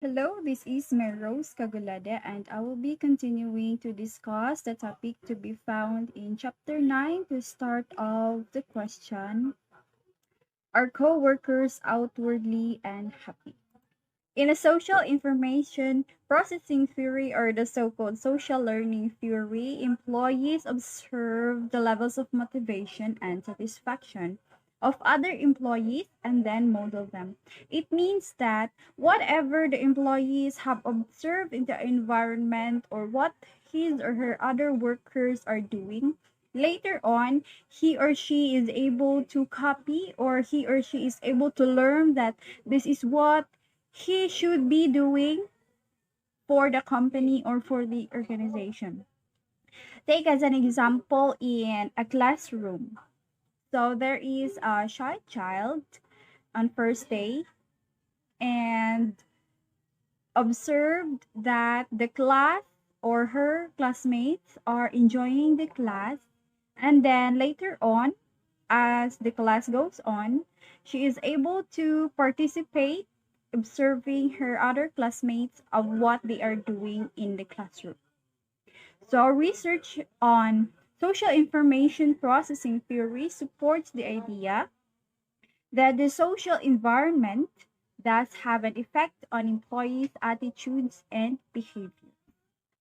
Hello, this is Rose Kagulada, and I will be continuing to discuss the topic to be found in Chapter 9 to start off the question: Are co-workers outwardly and happy? In a social information processing theory, or the so-called social learning theory, employees observe the levels of motivation and satisfaction of other employees and then model them. It means that whatever the employees have observed in the environment or what his or her other workers are doing, later on he or she is able to copy, or he or she is able to learn that this is what he should be doing for the company or for the organization. Take as an example in a classroom. So there is a shy child on first day and observed that the class or her classmates are enjoying the class, and then later on, as the class goes on, she is able to participate, observing her other classmates of what they are doing in the classroom. So, research on social information processing theory supports the idea that the social environment does have an effect on employees' attitudes and behavior.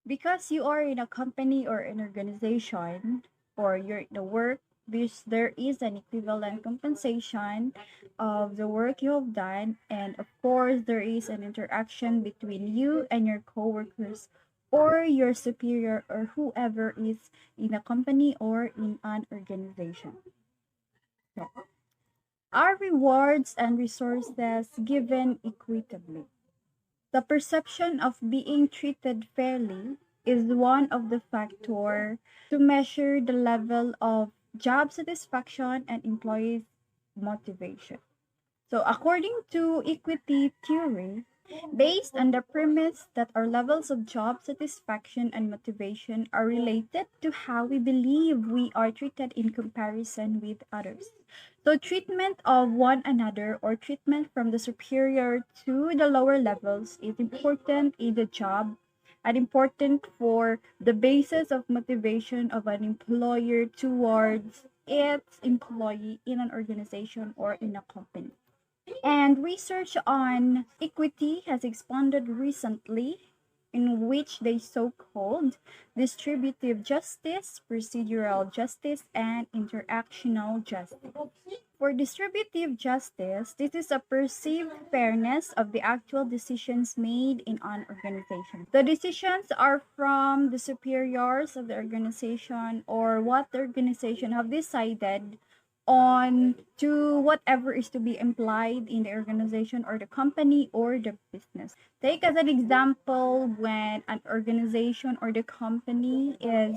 Because you are in a company or an organization, or you're in the work, there is an equivalent compensation of the work you have done, and of course there is an interaction between you and your coworkers or your superior or whoever is in a company or in an organization. So, are rewards and resources given equitably? The perception of being treated fairly is one of the factors to measure the level of job satisfaction and employees' motivation. So, according to equity theory, based on the premise that our levels of job satisfaction and motivation are related to how we believe we are treated in comparison with others. So, treatment of one another or treatment from the superior to the lower levels is important in the job and important for the basis of motivation of an employer towards its employee in an organization or in a company. And research on equity has expanded recently, in which they so called distributive justice, procedural justice, and interactional justice. For distributive justice, this is a perceived fairness of the actual decisions made in an organization. The decisions are from the superiors of the organization, or what the organization have decided on to whatever is to be implied in the organization or the company or the business. Take as an example when an organization or the company is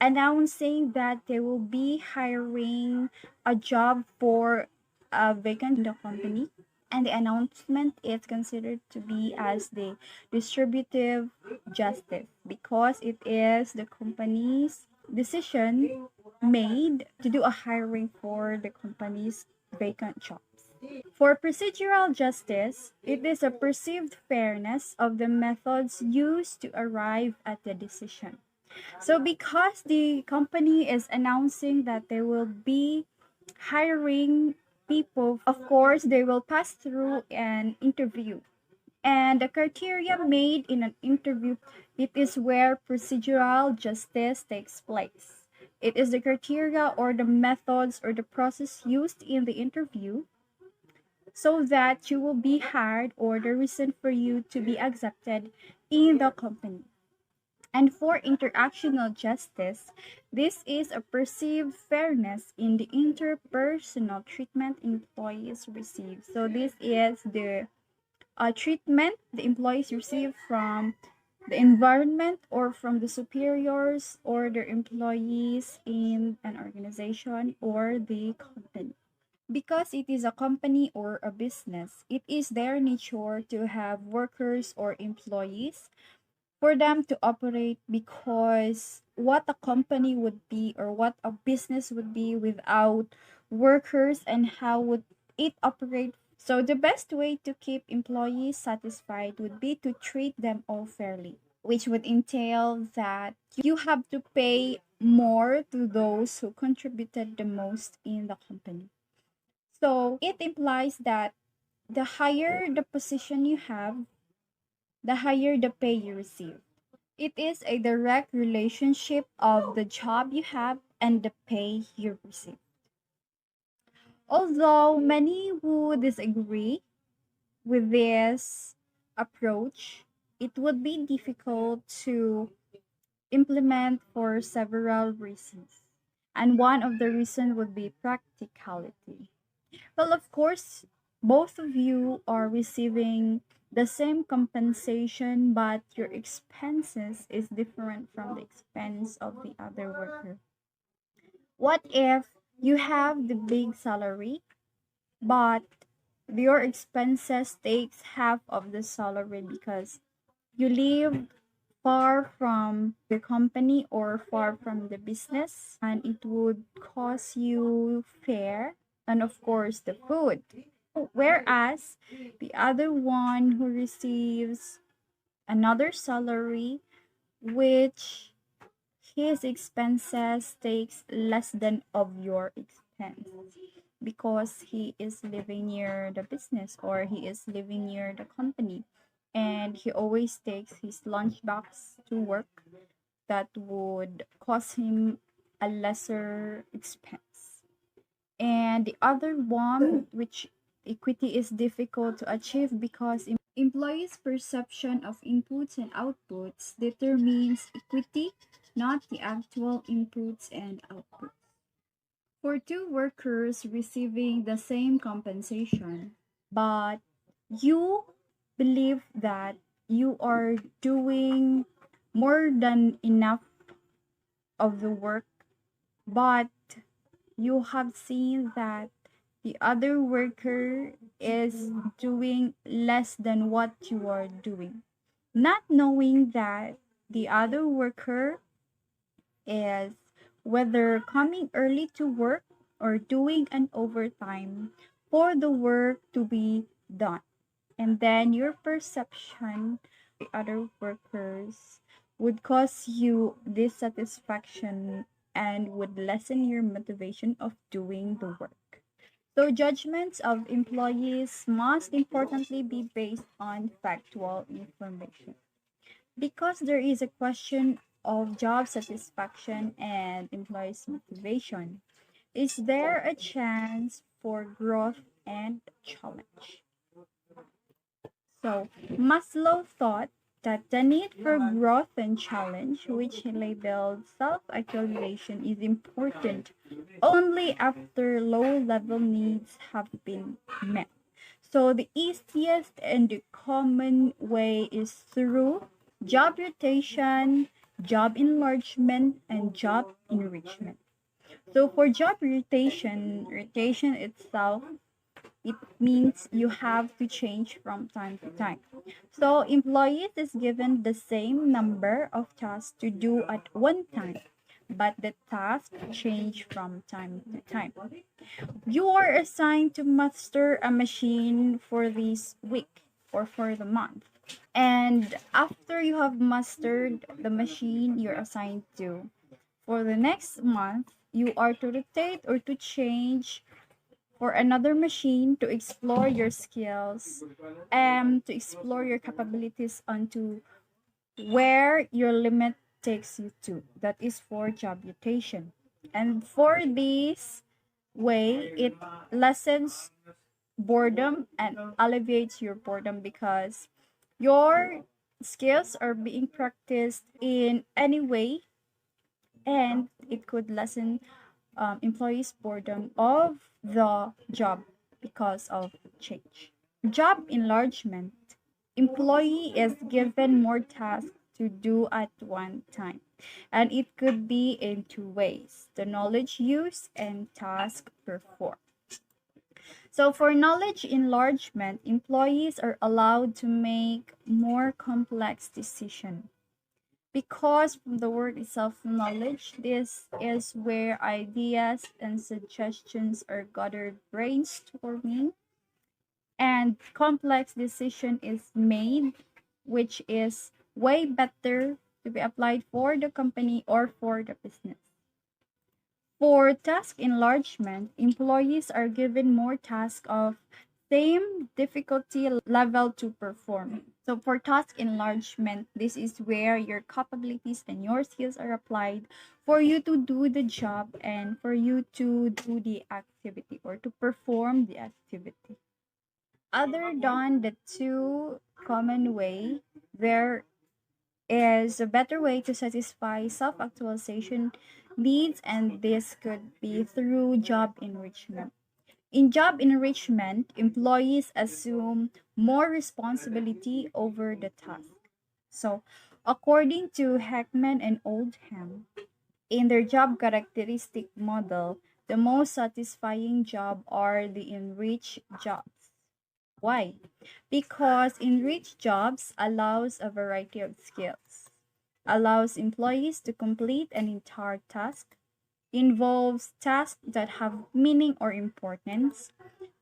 announcing that they will be hiring a job for a vacant in the company, and the announcement is considered to be as the distributive justice because it is the company's decision made to do a hiring for the company's vacant jobs. For procedural justice, it is a perceived fairness of the methods used to arrive at the decision. So, because the company is announcing that they will be hiring people, of course, they will pass through an interview. And the criteria made in an interview, it is where procedural justice takes place. It is the criteria or the methods or the process used in the interview so that you will be hired, or the reason for you to be accepted in the company. And for interactional justice, this is a perceived fairness in the interpersonal treatment employees receive. So this is the treatment the employees receive from the environment or from the superiors or their employees in an organization or the company. Because it is a company or a business, it is their nature to have workers or employees for them to operate, because what a company would be or what a business would be without workers, and how would it operate So the best way to keep employees satisfied would be to treat them all fairly, which would entail that you have to pay more to those who contributed the most in the company. So it implies that the higher the position you have, the higher the pay you receive. It is a direct relationship of the job you have and the pay you receive. Although many would disagree with this approach, it would be difficult to implement for several reasons. And one of the reasons would be practicality. Well, of course, both of you are receiving the same compensation, but your expenses is different from the expense of the other worker. What if you have the big salary, but your expenses takes half of the salary because you live far from the company or far from the business, and it would cost you fare and of course the food, whereas the other one who receives another salary, which his expenses takes less than of your expense because he is living near the business or he is living near the company, and he always takes his lunchbox to work, that would cost him a lesser expense. And the other one, which equity is difficult to achieve because employees' perception of inputs and outputs determines equity, not the actual inputs and outputs. For two workers receiving the same compensation, but you believe that you are doing more than enough of the work, but you have seen that the other worker is doing less than what you are doing, not knowing that the other worker is whether coming early to work or doing an overtime for the work to be done. And then your perception of the other workers would cause you dissatisfaction and would lessen your motivation of doing the work. So judgments of employees must importantly be based on factual information. Because there is a question of job satisfaction and employees' motivation, is there a chance for growth and challenge? So, Maslow thought that the need for growth and challenge, which he labeled self actualization, is important only after low level needs have been met. So, the easiest and the common way is through job rotation, job enlargement, and job enrichment. So, for job rotation itself, it means you have to change from time to time. So employees is given the same number of tasks to do at one time, but the tasks change from time to time. You are assigned to master a machine for this week or for the month. And after you have mastered the machine you're assigned to, for the next month, you are to rotate or to change for another machine to explore your skills and to explore your capabilities onto where your limit takes you to. That is for job rotation. And for this way, it lessens boredom and alleviates your boredom because your skills are being practiced in any way, and it could lessen employees' boredom of the job because of change. Job enlargement. Employee is given more tasks to do at one time, and it could be in two ways: the knowledge used and task performed. So, for knowledge enlargement, employees are allowed to make more complex decisions because from the word itself, knowledge, this is where ideas and suggestions are gathered, brainstorming, and complex decision is made, which is way better to be applied for the company or for the business. For task enlargement, employees are given more tasks of same difficulty level to perform. So for task enlargement, this is where your capabilities and your skills are applied for you to do the job and for you to do the activity or to perform the activity. Other than the two common way, there is a better way to satisfy self-actualization needs, and this could be through job enrichment. In job enrichment, employees assume more responsibility over the task. So, according to Heckman and Oldham, in their job characteristic model, the most satisfying job are the enriched jobs. Why? Because enriched jobs allows a variety of skills, allows employees to complete an entire task, involves tasks that have meaning or importance,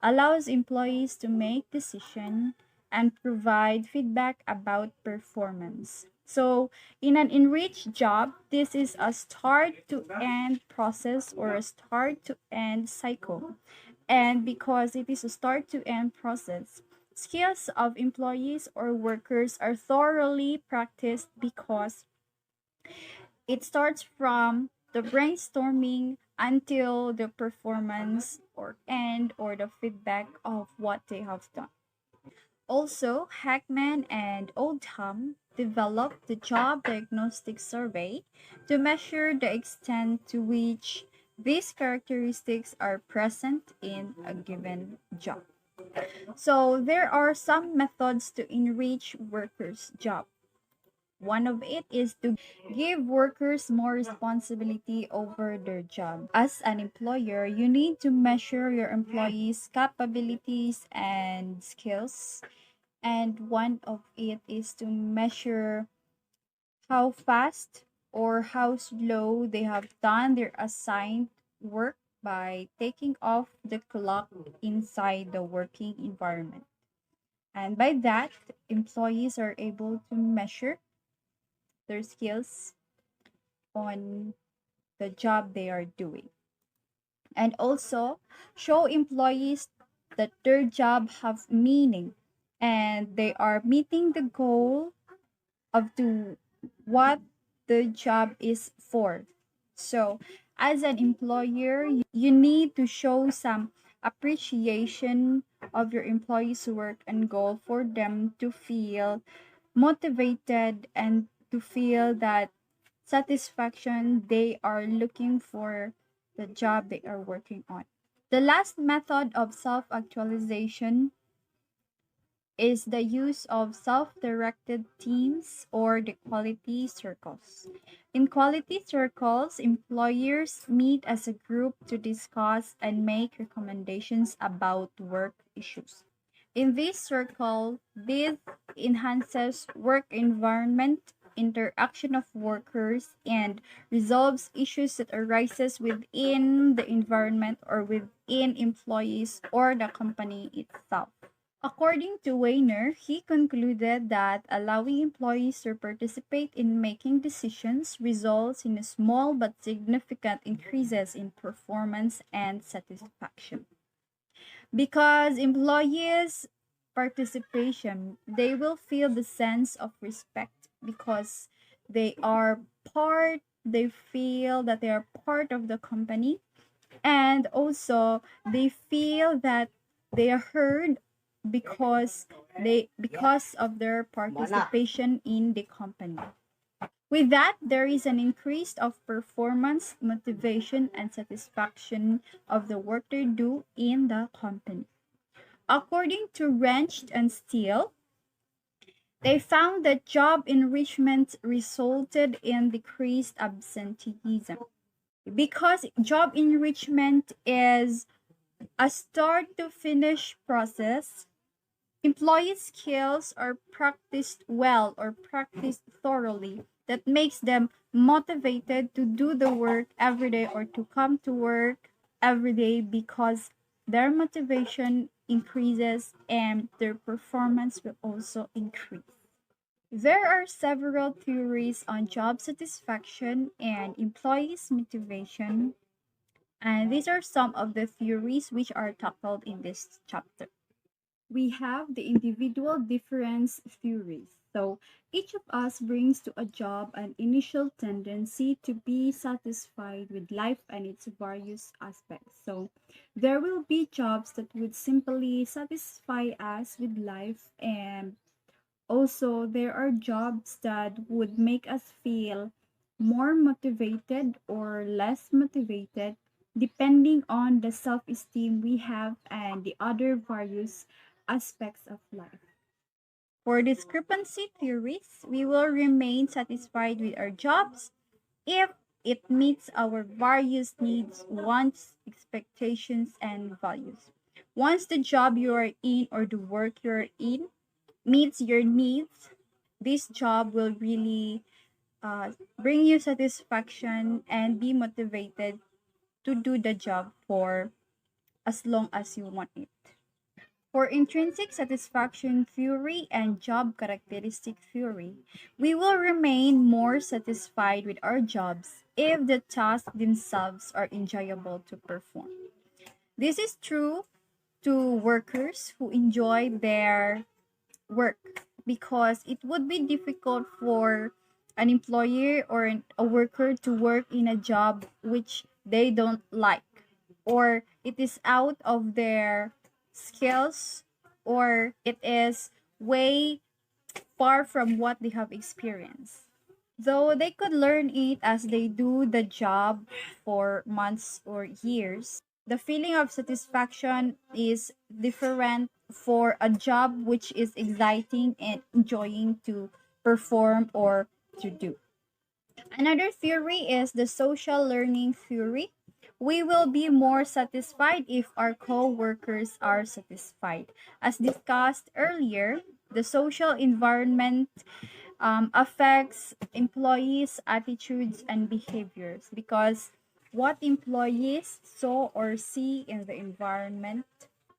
allows employees to make decisions, and provide feedback about performance. So, in an enriched job, this is a start to end process or a start to end cycle. And because it is a start to end process, skills of employees or workers are thoroughly practiced because it starts from the brainstorming until the performance or end or the feedback of what they have done. Also, Hackman and Oldham developed the Job Diagnostic Survey to measure the extent to which these characteristics are present in a given job. So, there are some methods to enrich workers' job. One of it is to give workers more responsibility over their job. As an employer, you need to measure your employees' capabilities and skills. And one of it is to measure how fast or how slow they have done their assigned work by taking off the clock inside the working environment. And by that, employees are able to measure their skills on the job they are doing, and also show employees that their job have meaning and they are meeting the goal of to what the job is for. So as an employer, you need to show some appreciation of your employees work and goal for them to feel motivated and to feel that satisfaction they are looking for the job they are working on. The last method of self actualization is the use of self directed teams or the quality circles. In quality circles, employers meet as a group to discuss and make recommendations about work issues. In this circle, this enhances work environment, interaction of workers, and resolves issues that arises within the environment or within employees or the company itself. According to Weiner, he concluded that allowing employees to participate in making decisions results in small but significant increases in performance and satisfaction. Because employees' participation, they will feel the sense of respect because they feel that they are part of the company, and also they feel that they are heard because of their participation in the company. With that, there is an increase of performance, motivation, and satisfaction of the work they do in the company. According to Wrench and Steele, they found that job enrichment resulted in decreased absenteeism. Because job enrichment is a start to finish process, employee skills are practiced well or practiced thoroughly that makes them motivated to do the work every day or to come to work every day because their motivation increases and their performance will also increase. There are several theories on job satisfaction and employees' motivation, and these are some of the theories which are tackled in this chapter. We have the individual difference theories. So each of us brings to a job an initial tendency to be satisfied with life and its various aspects. So there will be jobs that would simply satisfy us with life, and also there are jobs that would make us feel more motivated or less motivated depending on the self-esteem we have and the other various aspects of life. For discrepancy theories, we will remain satisfied with our jobs if it meets our various needs, wants, expectations, and values. Once the job you are in or the work you're in meets your needs, this job will really bring you satisfaction and be motivated to do the job for as long as you want it. For intrinsic satisfaction theory and job characteristic theory, we will remain more satisfied with our jobs if the tasks themselves are enjoyable to perform. This is true to workers who enjoy their work, because it would be difficult for an employer or a worker to work in a job which they don't like, or it is out of their skills, or it is way far from what they have experienced. Though they could learn it as they do the job for months or years, the feeling of satisfaction is different for a job which is exciting and enjoying to perform or to do. Another theory is the social learning theory. We will be more satisfied if our co-workers are satisfied. As discussed earlier, the social environment affects employees' attitudes and behaviors, because what employees saw or see in the environment,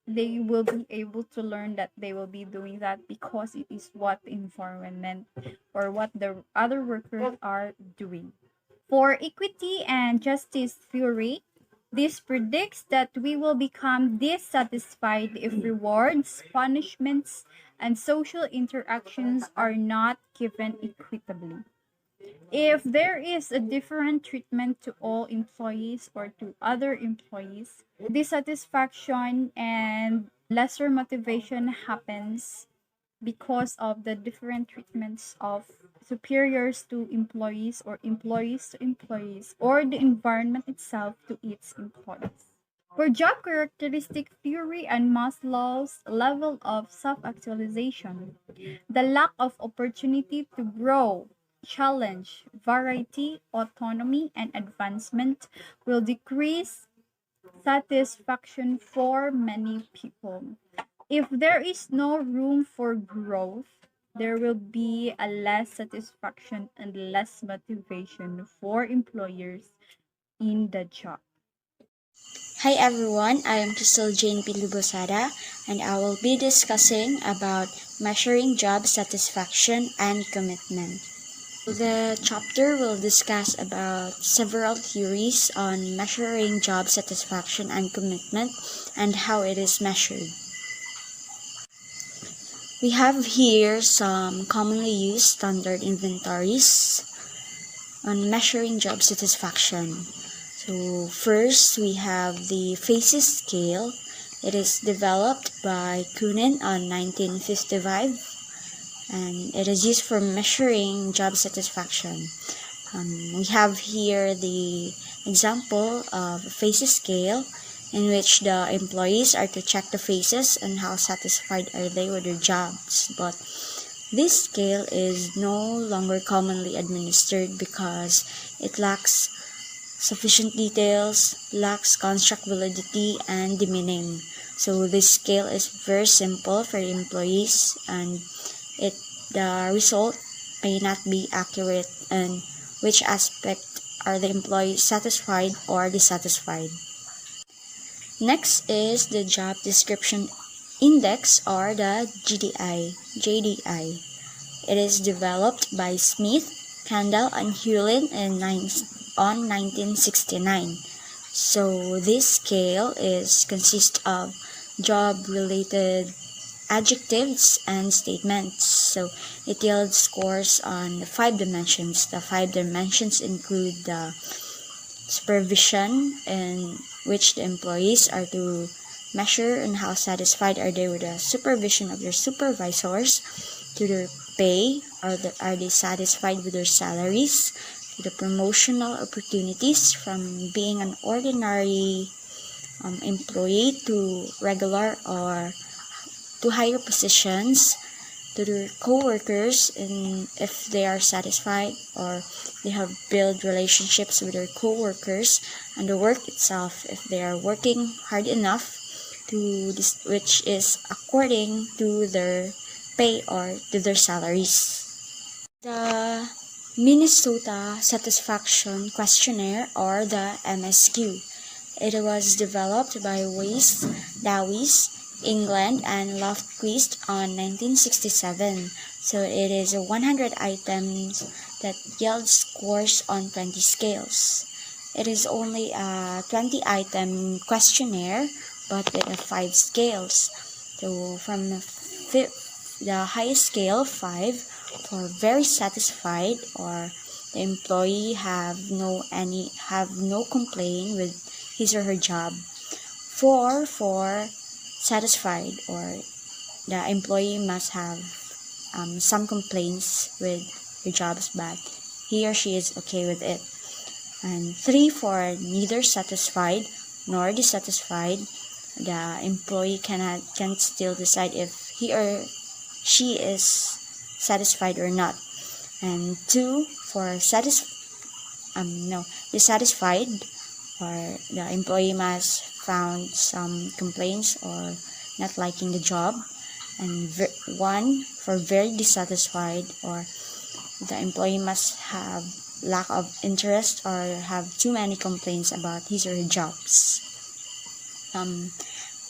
they will be able to learn that they will be doing that because it is what the environment or what the other workers are doing. For equity and justice theory, this predicts that we will become dissatisfied if rewards, punishments, and social interactions are not given equitably. If there is a different treatment to all employees or to other employees, dissatisfaction and lesser motivation happens because of the different treatments of superiors to employees or employees to employees or the environment itself to its employees. For job characteristic theory and Maslow's level of self-actualization, the lack of opportunity to grow, challenge, variety, autonomy, and advancement will decrease satisfaction for many people. If there is no room for growth, there will be a less satisfaction and less motivation for employers in the job. Hi everyone, I am Crystal Jane Pilibosada and I will be discussing about measuring job satisfaction and commitment. The chapter will discuss about several theories on measuring job satisfaction and commitment and how it is measured. We have here some commonly used standard inventories on measuring job satisfaction. So first we have the FACES scale. It is developed by Kunin on 1955 and it is used for measuring job satisfaction. We have here the example of a FACES scale in which the employees are to check the faces and how satisfied are they with their jobs. But this scale is no longer commonly administered because it lacks sufficient details, lacks construct validity, and demeaning. So this scale is very simple for employees and the result may not be accurate in which aspect are the employees satisfied or dissatisfied. Next is the job description index or the JDI. It is developed by Smith, Kendall, and Hewlin on 1969. So this scale consists of job-related adjectives and statements. So it yields scores on 5 dimensions. The 5 dimensions include the supervision, in which the employees are to measure on how satisfied are they with the supervision of their supervisors, to their pay, or are they satisfied with their salaries, to the promotional opportunities from being an ordinary employee to regular or to higher positions, to their co-workers, and if they are satisfied or they have built relationships with their co-workers, and the work itself, if they are working hard enough to this, which is according to their pay or to their salaries. The Minnesota Satisfaction Questionnaire, or the MSQ. It was developed by Weiss, Dawes, England, and Lofquist on 1967. So it is 100 items that yield scores on 20 scales. It is only a 20-item questionnaire, but with 5 scales. So from the highest scale, 5, for very satisfied, or the employee have no complaint with his or her job. 4 for satisfied, or the employee must have some complaints with your jobs, but he or she is okay with it. And 3 for neither satisfied nor dissatisfied. The employee can still decide if he or she is satisfied or not. And 2 for dissatisfied, or the employee must found some complaints or not liking the job. And 1 for very dissatisfied, or the employee must have lack of interest or have too many complaints about his or her jobs.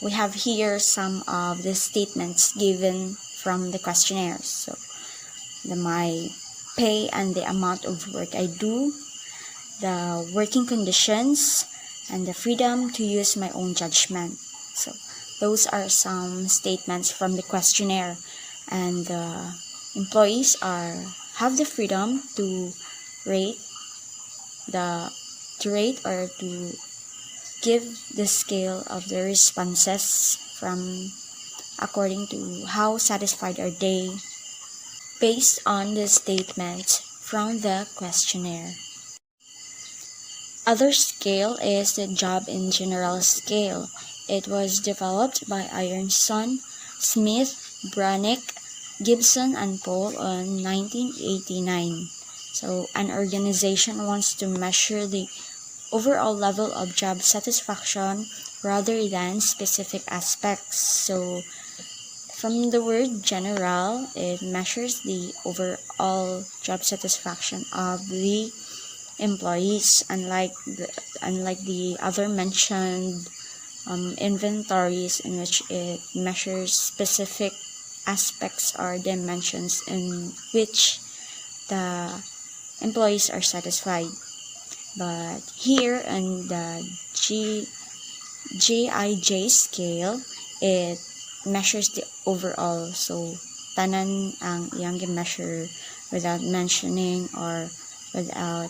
We have here some of the statements given from the questionnaires. So my pay and the amount of work I do, the working conditions, and the freedom to use my own judgment. So those are some statements from the questionnaire, and the employees have the freedom to rate or to give the scale of the responses from according to how satisfied are they based on the statements from the questionnaire. Other scale is the job in general scale. It was developed by Ironson, Smith, Branick, Gibson, and Paul in 1989. So an organization wants to measure the overall level of job satisfaction rather than specific aspects. So from the word general, it measures the overall job satisfaction of the employees, unlike the other mentioned inventories, in which it measures specific aspects or dimensions in which the employees are satisfied. But here in the JIJ scale, it measures the overall. So tanan ang iyang measure without mentioning or without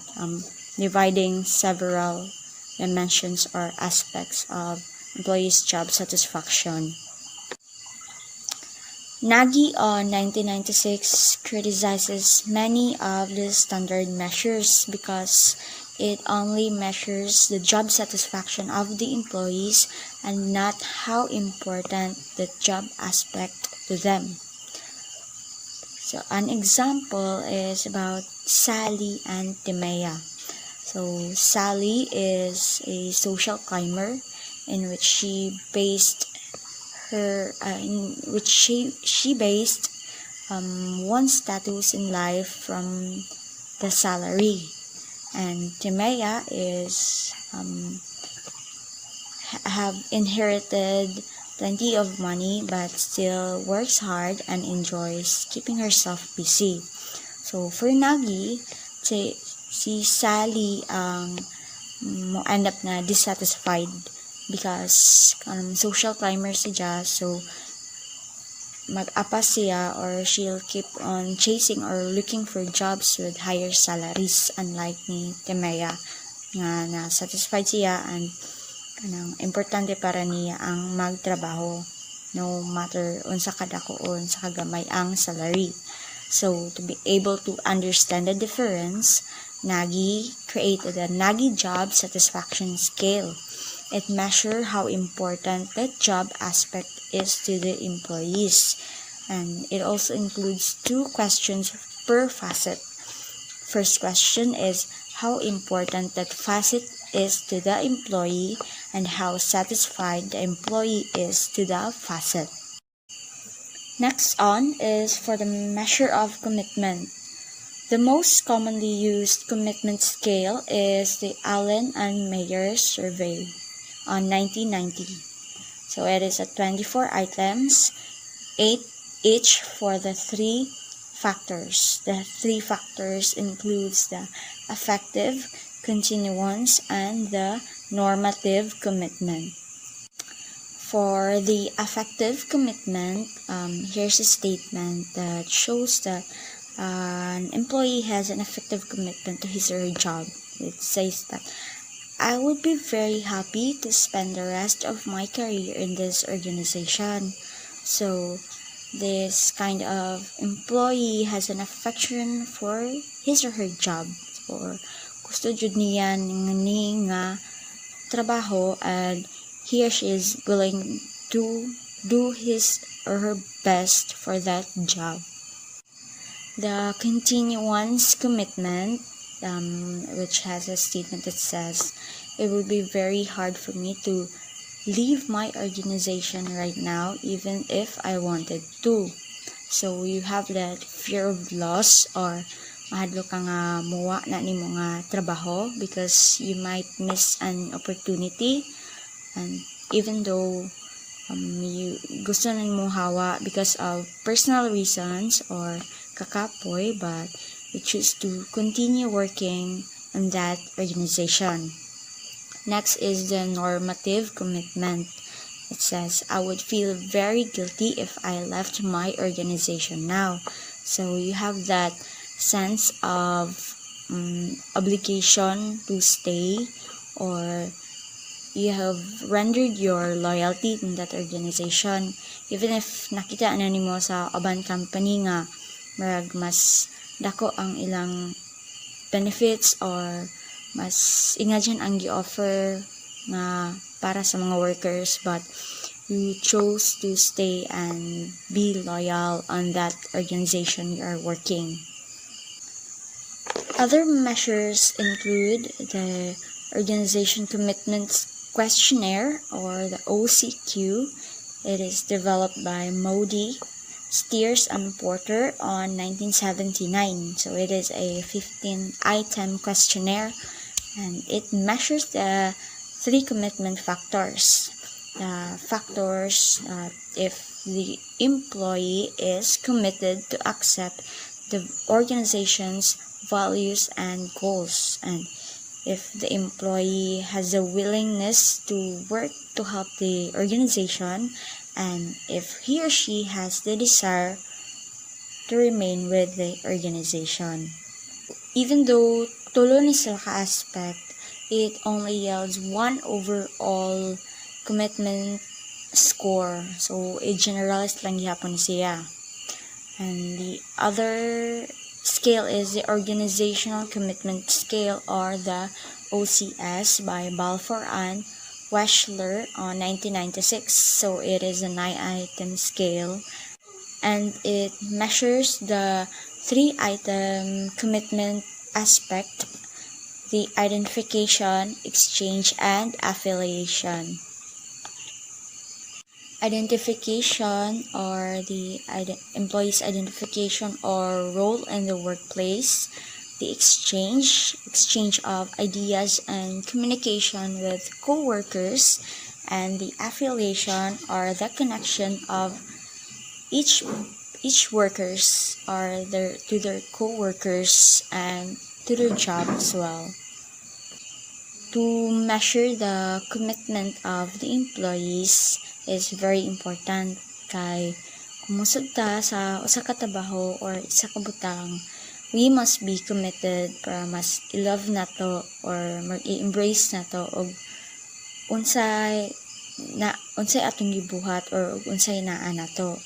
dividing several dimensions or aspects of employees' job satisfaction. Nagy on 1996 criticizes many of the standard measures because it only measures the job satisfaction of the employees and not how important the job aspect to them. So an example is about Sally and Timea. So Sally is a social climber in which she based one's status in life from the salary, and Timea is have inherited plenty of money but still works hard and enjoys keeping herself busy. So for Nagi, si Sally ang mo end up na dissatisfied because social climber siya, so mag-apas siya or she'll keep on chasing or looking for jobs with higher salaries, unlike ni Temea nga na satisfied siya and importante para niya ang magtrabaho no matter unsa kadakoon sa kagamay ang salary. So to be able to understand the difference, Nagi created a Nagi job satisfaction scale. It measures how important that job aspect is to the employees, and it also includes 2 questions per facet. First question is how important that facet is to the employee and how satisfied the employee is to the facet. Next on is for the measure of commitment. The most commonly used commitment scale is the Allen and Mayer survey on 1990. So it is at 24 items, 8 each for the 3 factors. The 3 factors includes the affective, continuance, and the normative commitment. For the affective commitment, here's a statement that shows that an employee has an effective commitment to his or her job. It says that I would be very happy to spend the rest of my career in this organization. So this kind of employee has an affection for his or her job, or gusto jud niya nga trabaho, and he or she is willing to do his or her best for that job. The continuance commitment, which has a statement that says, it would be very hard for me to leave my organization right now even if I wanted to. So you have that fear of loss, or mahadlo ka nga muwa na nimo nga trabaho because you might miss an opportunity, and even though you gusto na mo hawa because of personal reasons or kakapoy, but you choose to continue working in that organization. Next is the normative commitment. It says, I would feel very guilty if I left my organization now. So you have that sense of obligation to stay, or you have rendered your loyalty in that organization even if nakita na nimo sa aban company nga marag mas dako ang ilang benefits or mas ingadyan ang gi-offer nga para sa mga workers, but you chose to stay and be loyal on that organization you are working. Other measures include the Organization Commitments Questionnaire, or the OCQ. It is developed by Modi, Steers, and Porter on 1979. So it is a 15-item questionnaire, and it measures the 3 commitment factors. The factors, if the employee is committed to accept the organization's values and goals, and if the employee has a willingness to work to help the organization, and if he or she has the desire to remain with the organization. Even though tulo ni sila ka-aspect, it only yields 1 overall commitment score. So, i-generalize lang gihapon siya. And the other scale is the Organizational Commitment Scale, or the OCS, by Balfour and Weschler on 1996. So it is a 9-item scale, and it measures the 3-item commitment aspect: the identification, exchange, and affiliation. Identification, or the employee's identification or role in the workplace. The exchange of ideas and communication with co-workers, and the affiliation or the connection of each workers or to their co-workers and to their job as well. To measure the commitment of the employees is very important kay kung musod ta sa usa ka trabaho or isa ka butang, we must be committed para mas i-love nato or i-embrace nato og unsay atong gibuhat or unsay naa nato.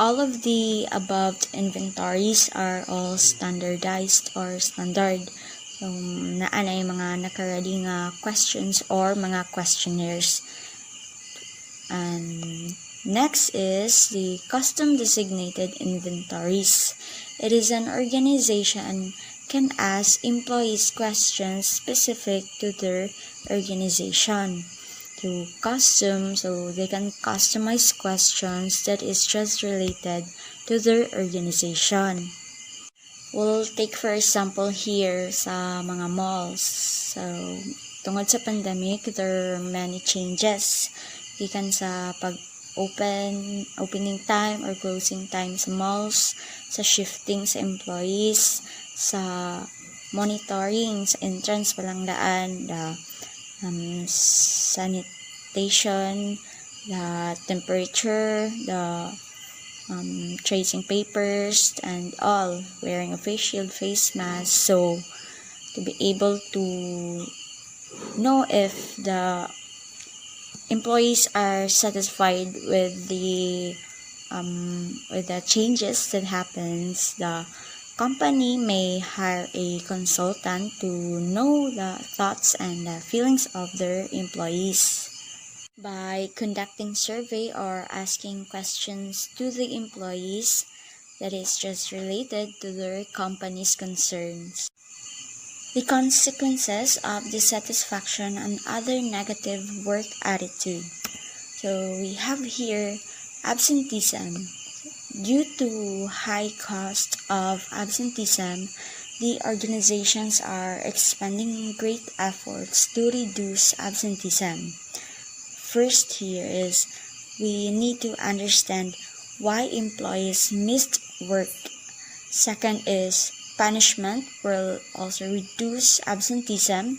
All of the above inventories are all standardized or standard. So, naa na yung mga naka-ready nga questions or mga questionnaires. And next is the custom designated inventories. It is an organization can ask employees questions specific to their organization. To custom, so they can customize questions that is just related to their organization. We'll take for example here sa mga malls. So, tungod sa pandemic, there are many changes. Gikan sa opening time or closing time sa malls, sa shifting sa employees, sa monitoring sa entrance palang daan, the sanitation, the temperature, the tracing papers, and all, wearing a face shield, face mask, so to be able to know if the employees are satisfied with the changes that happens. The company may hire a consultant to know the thoughts and the feelings of their employees. By conducting survey or asking questions to the employees that is just related to their company's concerns. The consequences of dissatisfaction and other negative work attitude. So we have here absenteeism. Due to high cost of absenteeism, the organizations are expending great efforts to reduce absenteeism. First here is we need to understand why employees missed work. Second is punishment will also reduce absenteeism.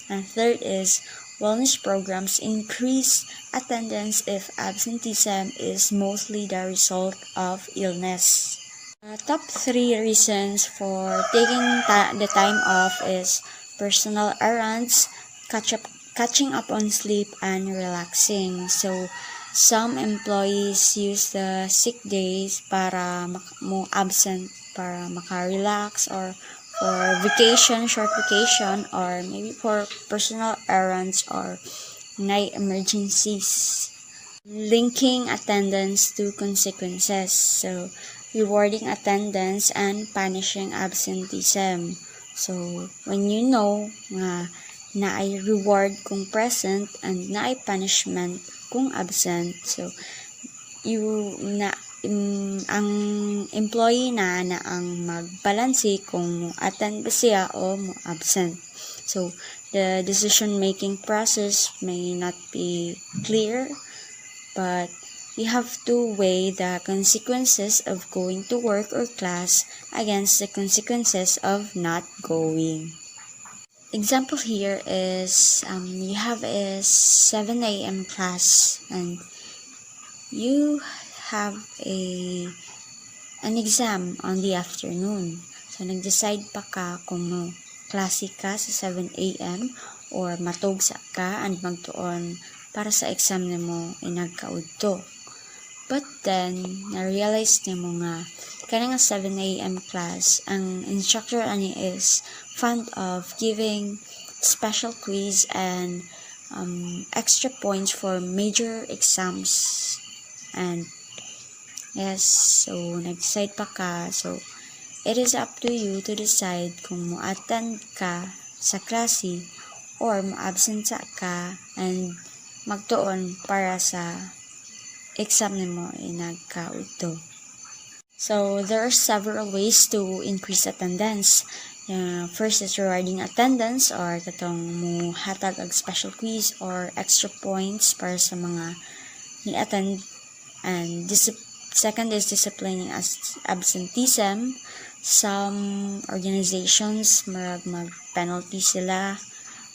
And third is wellness programs increase attendance if absenteeism is mostly the result of illness. Top 3 reasons for taking the time off is personal errands, catching up on sleep, and relaxing. So, some employees use the sick days para mo absent para maka-relax or for vacation, short vacation, or maybe for personal errands or night emergencies. Linking attendance to consequences. So, rewarding attendance and punishing absenteeism. So, when you know nga naay reward kung present and naay punishment kung absent, so ang employee na ang magbalanse kung attend ba siya o mo absent. So the decision making process may not be clear, but you have to weigh the consequences of going to work or class against the consequences of not going. Example here is you have a 7 a.m. class and you have an exam on the afternoon. So, nag-decide pa ka kung klase ka sa 7 a.m. or matugsa ka and magtuon para sa exam nimo inagkaudto. But then, na-realize nimo nga kanang 7 a.m. class, ang instructor ani is fond of giving special quiz and extra points for major exams. And yes, so nag-decide pa ka. So, it is up to you to decide kung mo-attend ka sa klase or mo-absent ka and magtuon para sa exam nimo inagkaudto. So, there are several ways to increase attendance. First is rewarding attendance or katong mo hatag og special quiz or extra points para sa mga ni-attend. And second is disciplining as absenteeism. Some organizations mag-penalty sila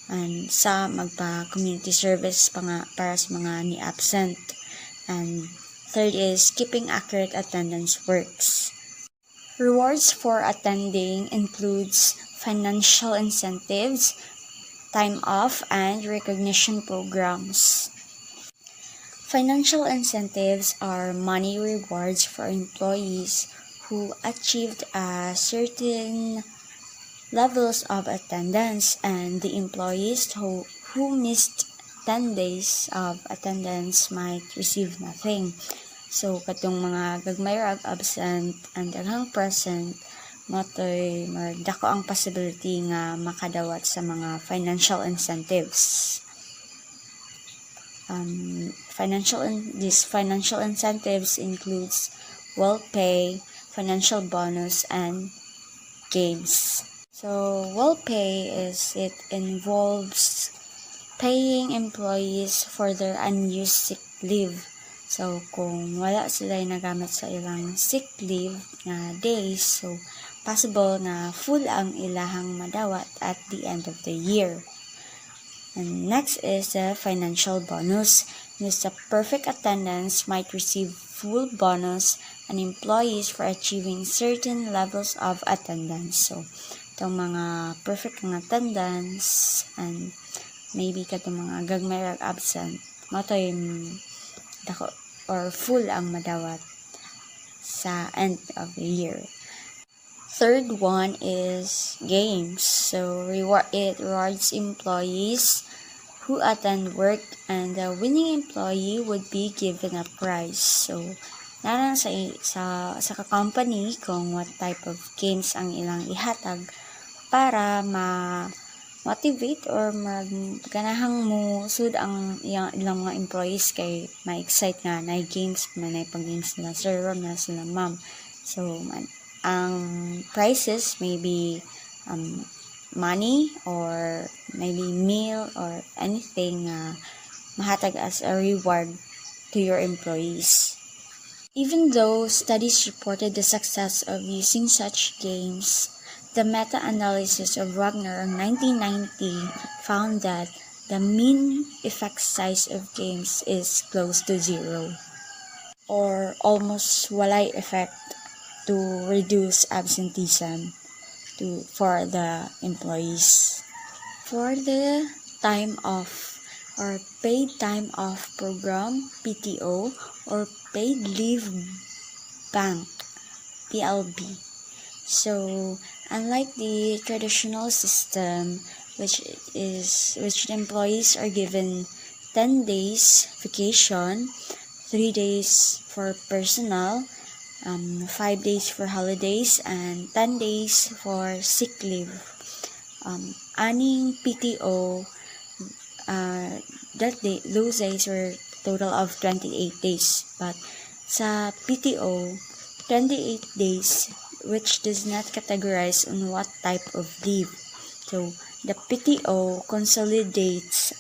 and sa magpa-community service para sa mga ni-absent. And third is keeping accurate attendance works. Rewards for attending includes financial incentives, time off, and recognition programs. Financial incentives are money rewards for employees who achieved a certain levels of attendance, and the employees who missed 10 days of attendance might receive nothing. So, katong mga gagmay rag absent and daghang present, matoy dako ang possibility nga makadawat sa mga financial incentives. These financial incentives includes well pay, financial bonus, and games. So, well pay it involves paying employees for their unused sick leave. So, kung wala sila nagamit sa ilang sick leave na days, so possible na full ang ilahang madawat at the end of the year. And next is the financial bonus. Thus, the perfect attendance might receive full bonus and employees for achieving certain levels of attendance. So, itong mga perfect ng attendance and maybe katong mga gagmay rag absent, matoy dako or full ang madawat sa end of the year. Third one is games. So it rewards employees who attend work, and the winning employee would be given a prize. So narang sa company kung what type of games ang ilang ihatag para motivate or ganahang mo sud ang ilang mga employees kay ma-excite nga na games pag-games nila sir na sila ma'am. So ang prizes maybe money or maybe meal or anything mahatag as a reward to your employees. Even though studies reported the success of using such games, the meta-analysis of Wagner in 1990 found that the mean effect size of games is close to zero or almost walay effect to reduce absenteeism for the employees. For the time off or paid time off program, PTO, or paid leave bank, PLB. So, unlike the traditional system, which the employees are given 10 days vacation, 3 days for personal, 5 days for holidays, and 10 days for sick leave. Aning PTO, those days were total of 28 days. But sa PTO, 28 days, which does not categorize on what type of leave. So, the PTO consolidates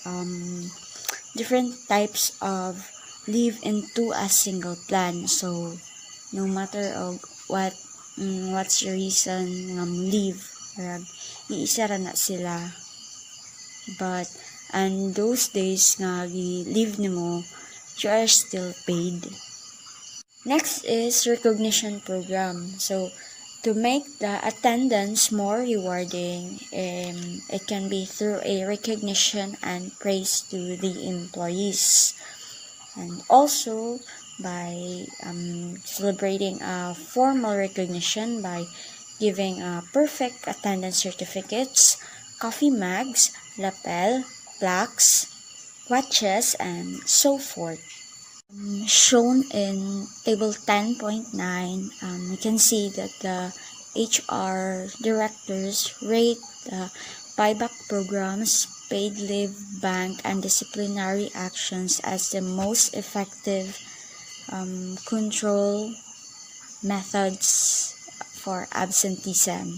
different types of leave into a single plan. So, no matter of what's your reason leave, iisa ra na sila. But, and those days nga leave nimo, you are still paid. Next is recognition program. So, to make the attendance more rewarding, it can be through a recognition and praise to the employees. And also, by celebrating a formal recognition by giving perfect attendance certificates, coffee mugs, lapel, plaques, watches, and so forth. Shown in table 10.9, you can see that the HR directors rate the buyback programs, paid leave bank, and disciplinary actions as the most effective control methods for absenteeism.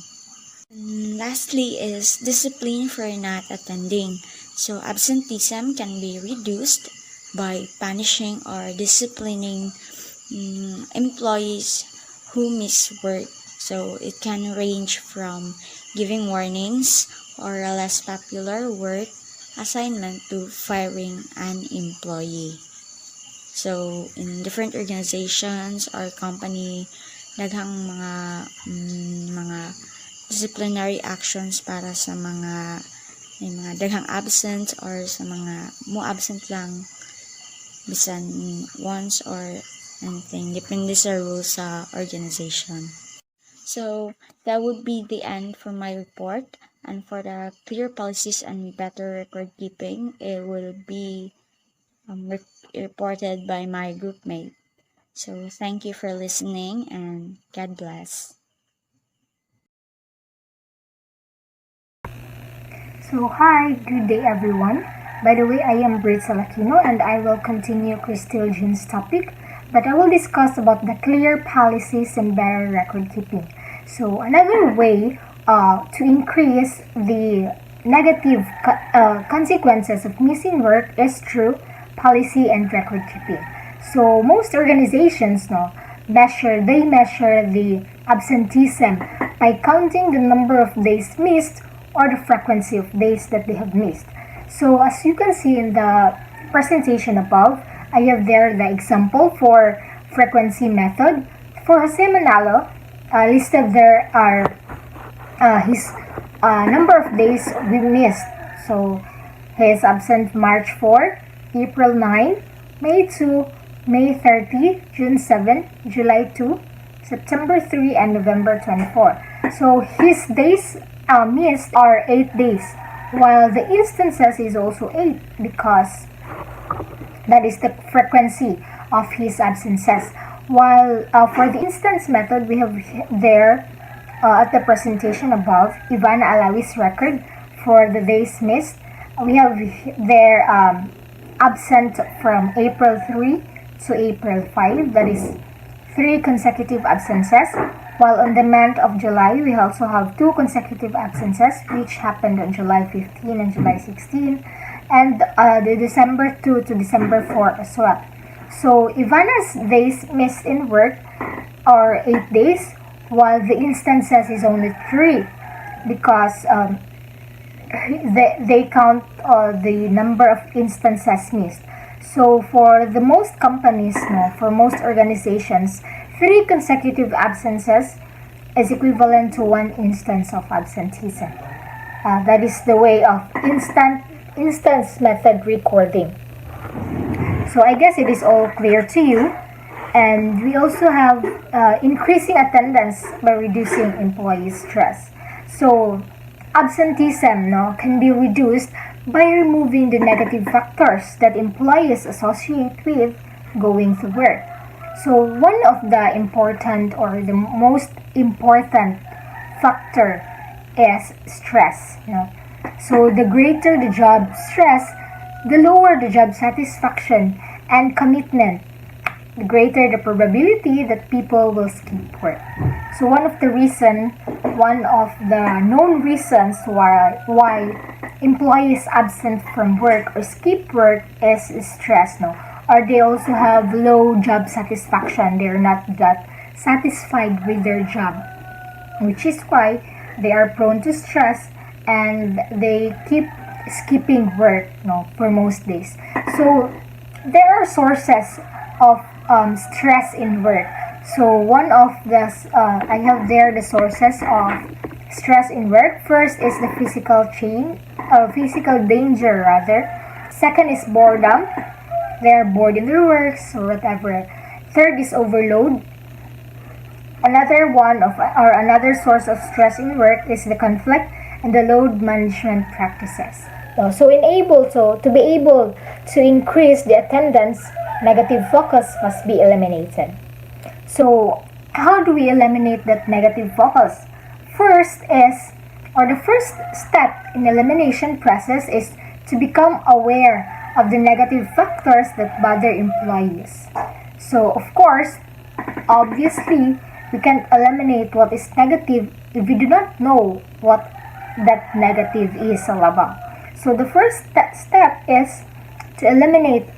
And lastly is discipline for not attending. So absenteeism can be reduced by punishing or disciplining employees who miss work. So it can range from giving warnings or a less popular work assignment to firing an employee. So in different organizations or company, daghang mga disciplinary actions para sa mga may mga daghang absent or sa mga mo absent lang bisan once or anything, depende sa rules sa organization. So that would be the end for my report. And for the clear policies and better record keeping, it will be reported by my group mate. So thank you for listening and God bless. So hi, good day everyone. By the way, I am Brit Salakino and I will continue Crystal Jean's topic, but I will discuss about the clear policies and better record keeping. So another way to increase the negative consequences of missing work is through policy and record keeping. So most organizations measure the absenteeism by counting the number of days missed or the frequency of days that they have missed. So as you can see in the presentation above, I have there the example for frequency method. For Jose Manalo, listed there are his number of days we missed. So he is absent March 4, April 9, May 2, May 30, June 7, July 2, September 3, and November 24. So his days missed are 8 days, while the instances is also 8 because that is the frequency of his absences. While for the instance method, we have there at the presentation above, Ivana Alawi's record for the days missed. We have there absent from April 3 to April 5, that is 3 consecutive absences. While on the month of July, we also have 2 consecutive absences, which happened on July 15 and July 16, and the December 2 to December 4 as well. So Ivana's days missed in work are 8 days, while the instances is only 3 because they count the number of instances missed. So for the most companies, for most organizations, 3 consecutive absences is equivalent to 1 instance of absenteeism. That is the way of instance method recording. So I guess it is all clear to you. And we also have increasing attendance by reducing employee stress. So absenteeism can be reduced by removing the negative factors that employees associate with going to work. So one of the important or the most important factor is stress. So the greater the job stress, the lower the job satisfaction and commitment, the greater the probability that people will skip work. So one of the known reasons why employees absent from work or skip work is stress, or they also have low job satisfaction. They're not that satisfied with their job, which is why they are prone to stress and they keep skipping work for most days. So there are sources of stress in work. So one of the I have there the sources of stress in work. First is the physical danger rather. Second is boredom. They're bored in their works or whatever. Third is overload. Another source of stress in work is the conflict and the load management practices. So to be able to increase the attendance, negative focus must be eliminated. So how do we eliminate that negative focus? The first step in the elimination process is to become aware of the negative factors that bother employees. So of course, obviously, we can't eliminate what is negative if we do not know what that negative is all about. So the first step is to eliminate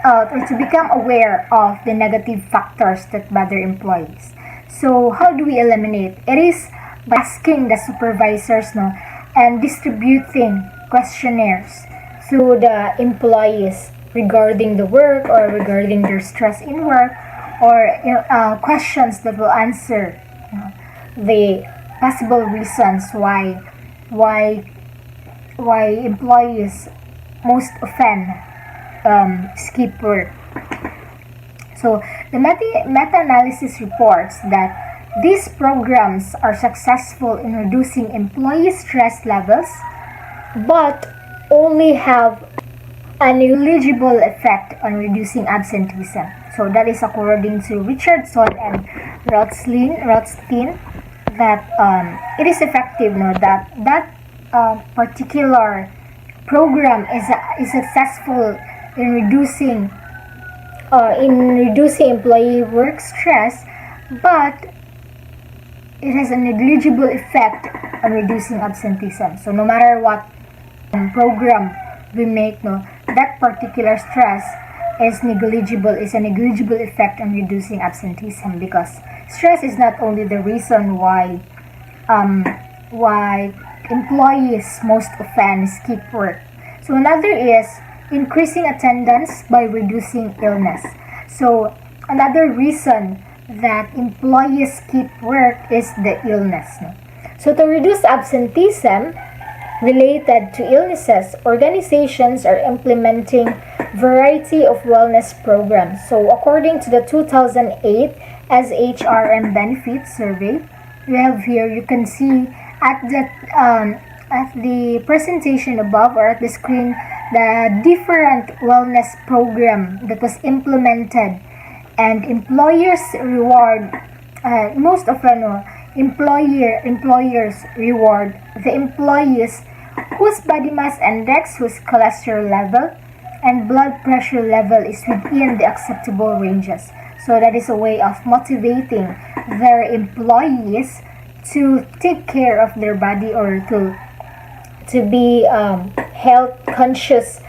or to become aware of the negative factors that bother employees. So how do we eliminate? It is by asking the supervisors, no, and distributing questionnaires to the employees regarding the work or regarding their stress in work, or questions that will answer the possible reasons why employees most often skip work. So the meta-analysis reports that these programs are successful in reducing employee stress levels, but only have a negligible effect on reducing absenteeism. So that is according to Richardson and Rothstein, that it is effective, no, that particular program is successful in reducing employee work stress, but it has a negligible effect on reducing absenteeism. So no matter what program we make, no, that particular stress is a negligible effect on reducing absenteeism, because stress is not only the reason why employees most often skip work. So another is increasing attendance by reducing illness. So another reason that employees skip work is the illness. So to reduce absenteeism related to illnesses, organizations are implementing variety of wellness programs. So according to the 2008 SHRM Benefits Survey, we have here, you can see at the presentation above or at the screen, the different wellness program that was implemented, and employers reward most often employers reward the employees whose body mass index, whose cholesterol level and blood pressure level is within the acceptable ranges. So that is a way of motivating their employees to take care of their body, or to be health conscious,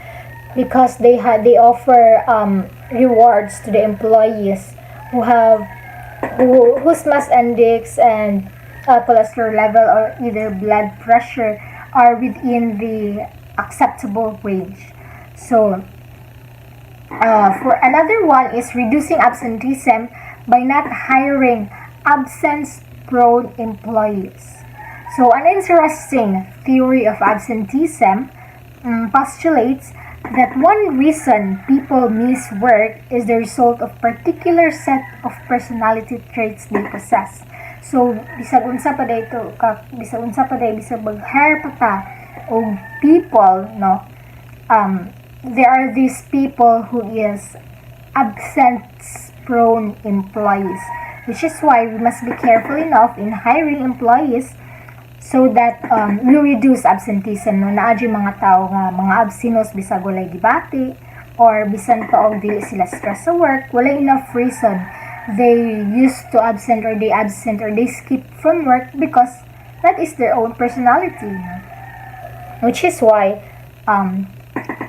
because they offer rewards to the employees whose mass index and cholesterol level or either blood pressure are within the acceptable range. So for another one is reducing absenteeism by not hiring absence-prone employees. So an interesting theory of absenteeism postulates that one reason people miss work is the result of particular set of personality traits they possess. So bisag unsa pa bisag mag-hire pa ta og people, no, there are these people who is absence-prone employees, which is why we must be careful enough in hiring employees so that we reduce absenteeism. No, naadyo mga tao nga mga absinos bisag walay gibati or bisan pa og dili sila stress sa work, wala enough reason they used to absent or they skip from work, because that is their own personality, no? Which is why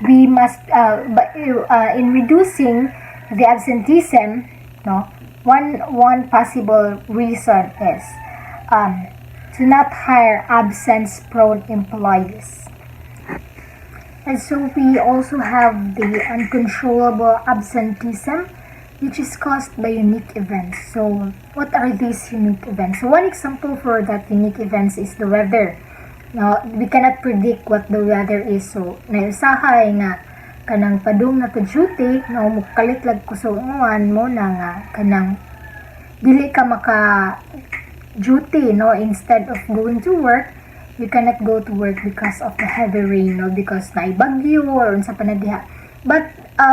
we must in reducing the absenteeism, no, one possible reason is to not hire absence-prone employees. And so we also have the uncontrollable absenteeism, which is caused by unique events. So what are these unique events? So one example for that unique events is the weather. Now, we cannot predict what the weather is. So naiusahay nga kanang padung na to duty, no, mukalitlag ko sa unguan mo na nga kanang dili ka maka duty, no, instead of going to work, you cannot go to work because of the heavy rain, no, because naibagyo or unsa pa na diha. But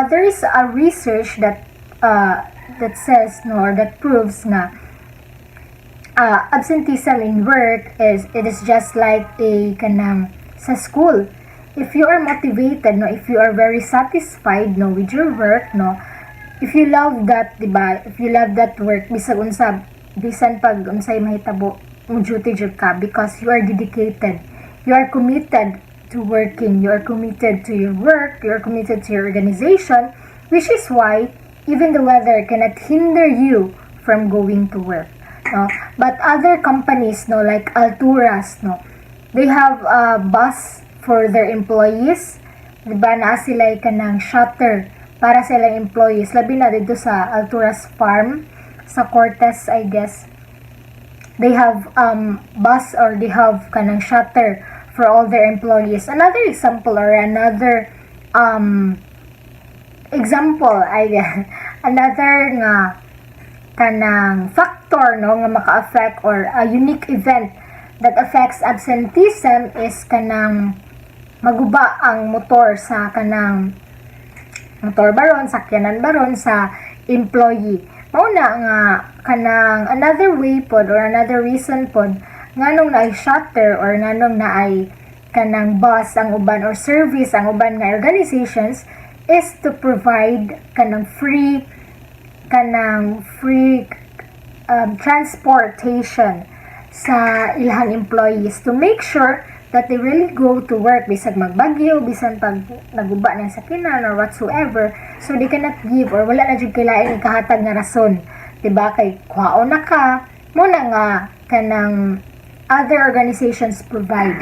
there is a research that says, no, or that proves na absenteeism in work is just like a kanang sa school. If you are motivated, no, if you are very satisfied, no, with your work, no, if you love that, diba, if you love that work, bisag unsa bisan pag unsay mahitabo mo duty jud ka, because you are dedicated, you are committed to working, you are committed to your work, you are committed to your organization, which is why even the weather cannot hinder you from going to work, no? But other companies, no, like Alturas, no, they have a bus for their employees, diba, na sila kanang shutter para sa ilang employees, labi na dito sa Alturas Farm sa Cortez, I guess. They have bus, or they have kanang shutter for all their employees. Another example, or another example, I guess, another nga kanang factor, no, nga maka-affect, or a unique event that affects absenteeism is kanang maguba ang motor sa kanang motor baron, sakyanan baron sa employee. Mauna nga kanang another way pod, or another reason pod nganong naay shutter, or nganong naay kanang bus ang uban, or service ang uban nga organizations, is to provide kanang free transportation sa ilang employees, to make sure that they really go to work bisag magbagyo, bisan pag naguba ng sakinan or whatsoever. So they cannot give, or wala na jud kailain ikahatag nga rason, diba, kay kwaon na ka mo na nga kanang other organizations provide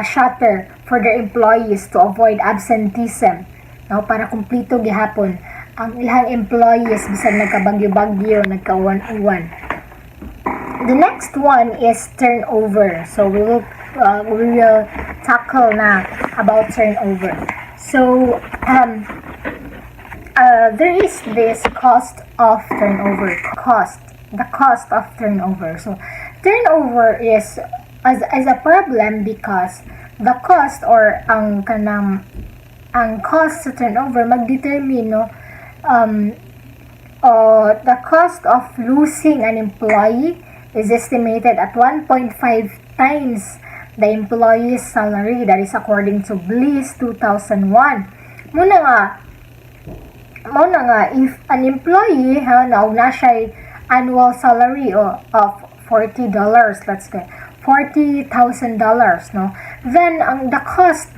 shutter for their employees to avoid absenteeism, no, para kumplito gihapon ang ilang employees bisan nagkabagyo-bagyo, nagkauwan-uwan. The next one is turnover. So we will tackle na about turnover. So there is this cost of turnover. The cost of turnover. So turnover is as a problem because the cost, or ang cost sa turnover magdetermine, no, the cost of losing an employee is estimated at 1.5 times the employee's salary. That is according to Bliss 2001. Muna nga, if an employee nauna siya annual salary of $40, let's say $40,000, no, then the cost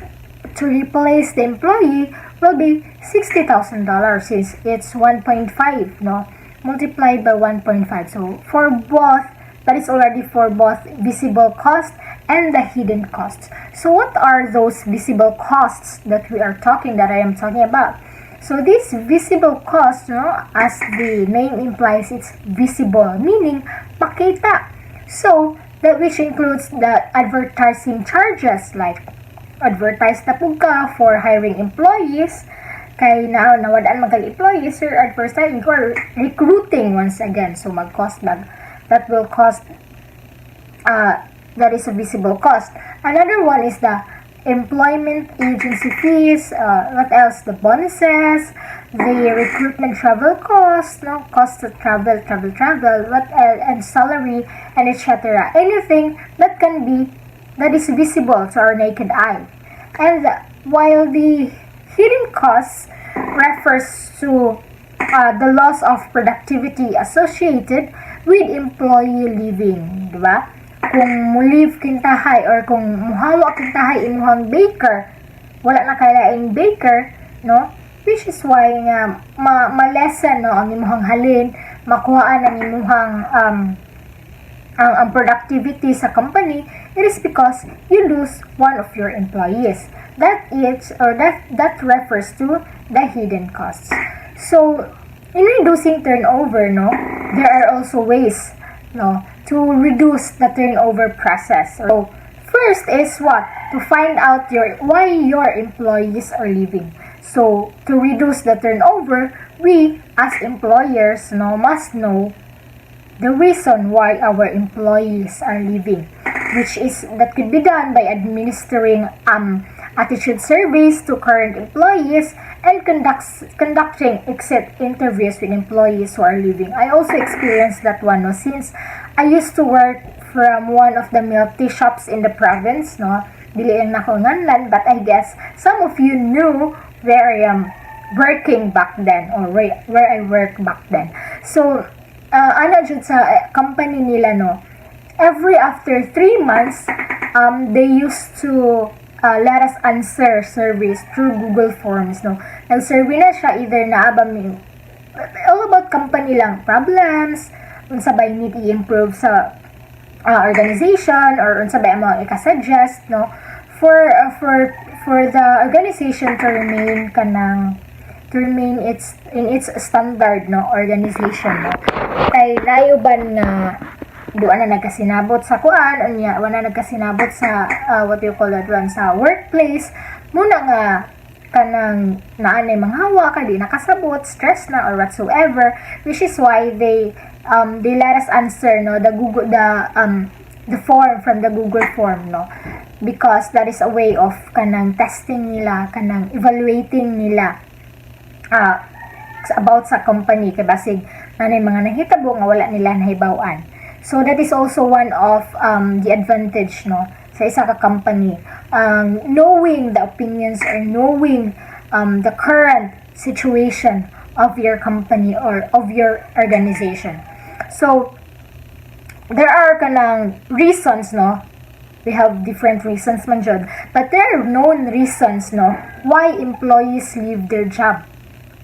to replace the employee will be $60,000, since it's 1.5, no, multiplied by 1.5. So for both, that is already for both visible cost and the hidden costs. So what are those visible costs that I am talking about? So this visible cost, no, as the name implies, it's visible, meaning makita. So that which includes the advertising charges, like advertise na po ka for hiring employees, kay nawadaan magkag employees, or advertising or recruiting once again. So mag-cost bag. That will cost, that is a visible cost. Another one is the employment agency fees, what else? The bonuses, the recruitment travel cost, no, cost of travel, what else, and salary, and etc. Anything that is visible to our naked eye. And while the hidden costs refers to the loss of productivity associated with employee leaving, diba? Kung mo-leave kintahay, or kung muhawa kintahay imuhang baker, wala na kailaing baker, no? Which is why nga ma-lessen, no, ang imuhang halin, makuhaan ang imuhang ang productivity sa company. It is because you lose one of your employees. That refers to the hidden costs. So in reducing turnover, no, there are also ways, no, to reduce the turnover process. So first is what? To find out why your employees are leaving. So to reduce the turnover, we as employers, no, must know the reason why our employees are leaving, that could be done by administering attitude surveys to current employees and conducting exit interviews with employees who are leaving. I also experienced that one, no, since I used to work from one of the milk tea shops in the province, no, dili lang nako nganlan, but I guess some of you knew where I am working back then, or where I work back then. So ano jud sa company nila, no, every after 3 months, they used to let us answer surveys through Google Forms, no. Nag-survey na siya, either naaba mi all about company lang, problems, unsa ba need i-improve sa organization, or unsa ba mo i-suggest, no, for the organization to remain its standard, no, organization, no. Kay layuban nga duan na nagkasinabot sa kuan, unya wala nagkasinabot sa what you call that one, sa workplace, muna nga kanang naanay manghawa ka, di nakasabot, stress na or whatsoever, which is why they let us answer, no, the form from the Google form, no, because that is a way of kanang testing nila, kanang evaluating nila about sa company, kay basig nanay mga nahitabo nga wala nila nahibaw-an. So that is also one of the advantage, no, sa isa ka company, knowing the opinions or knowing the current situation of your company or of your organization. So there are kanang reasons, no, we have different reasons man jud, but there are known reasons, no, why employees leave their job.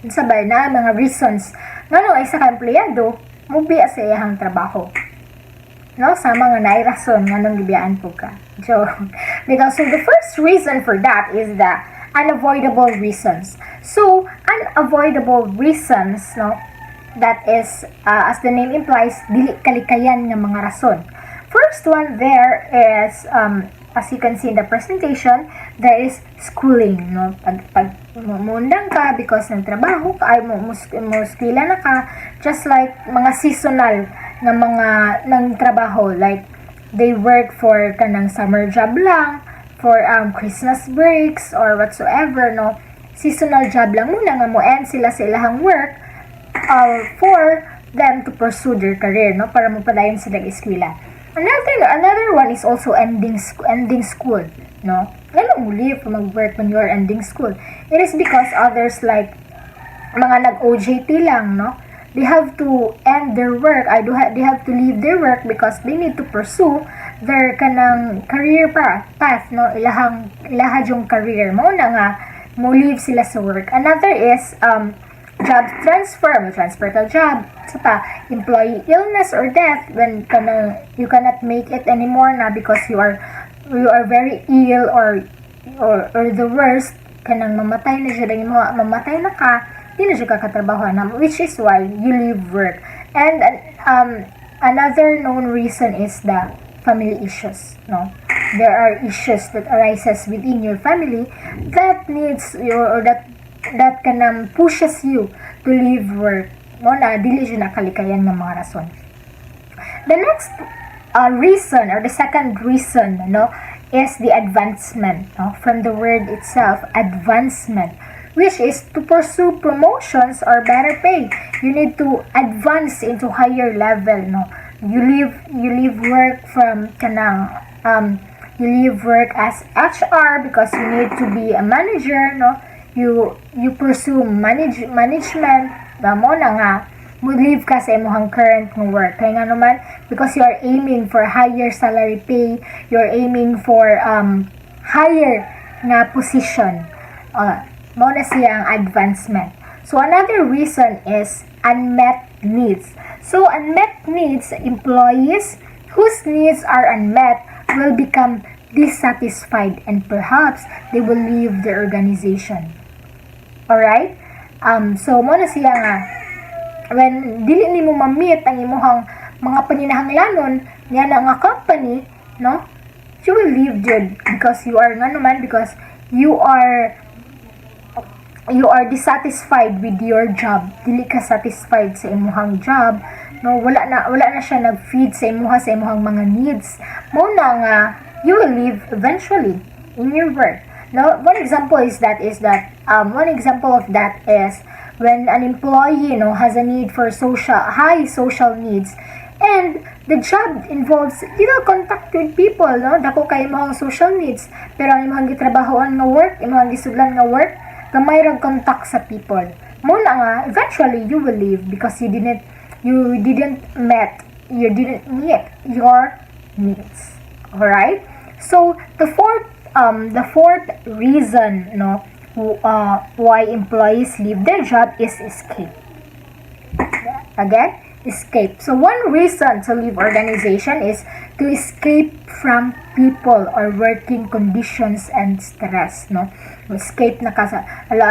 Sabay na mga reasons ngano ay sa empleyado mubi sa iyang trabaho, no, sa mga nairason nganong gibiyaan po ka. So because so the first reason for that is the unavoidable reasons. So unavoidable reasons, no, that is as the name implies, dili kalikayan nga mga rason. First one there is as you can see in the presentation, there is schooling, no, pag mundang ka because ng trabaho ka, ay muskila na ka, just like mga seasonal nga mga ng trabaho, like they work for kanang summer job lang, for Christmas breaks or whatsoever, no, seasonal job lang muna nga mo end sila sa ilahang work for them to pursue their career, no, para mo padayon sa nag-eskwela. Another one is also ending school, no. Ganun mo leave mag-work when you are ending school. It is because others like mga nag-OJT lang, no, they have to end their work. They have to leave their work because they need to pursue their kanang career path, no, ilahang yung career mo na nga mo leave sila sa work. Another is job transfer, mo transfer ka job. So employee illness or death, when you cannot make it anymore na because you are very ill or the worst, kanang mamatay na siya, mamatay na ka, di na siya kakatrabaho na, which is why you leave work. And another known reason is the family issues, no. There are issues that arises within your family that needs or that kanang pushes you to leave work, mo na dili siya nakalikayan ng mga rason. The next reason, or the second reason, no, is the advancement, no, from the word itself, advancement, which is to pursue promotions or better pay. You need to advance into higher level, no. You leave work from kanang you leave work as HR because you need to be a manager, no. You pursue management, mo na nga mo leave ka sa imong current work. Kaya nga naman, because you are aiming for higher salary pay, you're aiming for higher nga position, mo na siyang advancement. So another reason is unmet needs. So unmet needs, employees whose needs are unmet will become dissatisfied and perhaps they will leave the organization. Alright? So mo na siya nga, when dili nimo ma-meet ang imong mga paninahanglanon niya na nga company, no, you will leave jud because you are nga naman, because you are dissatisfied with your job. Dili ka satisfied sa imong job, no, wala na siya nag-feed sa imong mga needs. Mo na nga you will leave eventually in your work. Now, one example of that is when an employee, has a need for high social needs, and the job involves little contact with people, no? Dako kay imong social needs, pero ang imong gitrabahoan nga work, imong gisudlan nga work, gamay ra contact sa people. Mo na nga, eventually you will leave because you you didn't meet your needs. All right. So the fourth reason, why employees leave their job is escape. Again, escape. So one reason to leave organization is to escape from people or working conditions and stress, escape na ka sa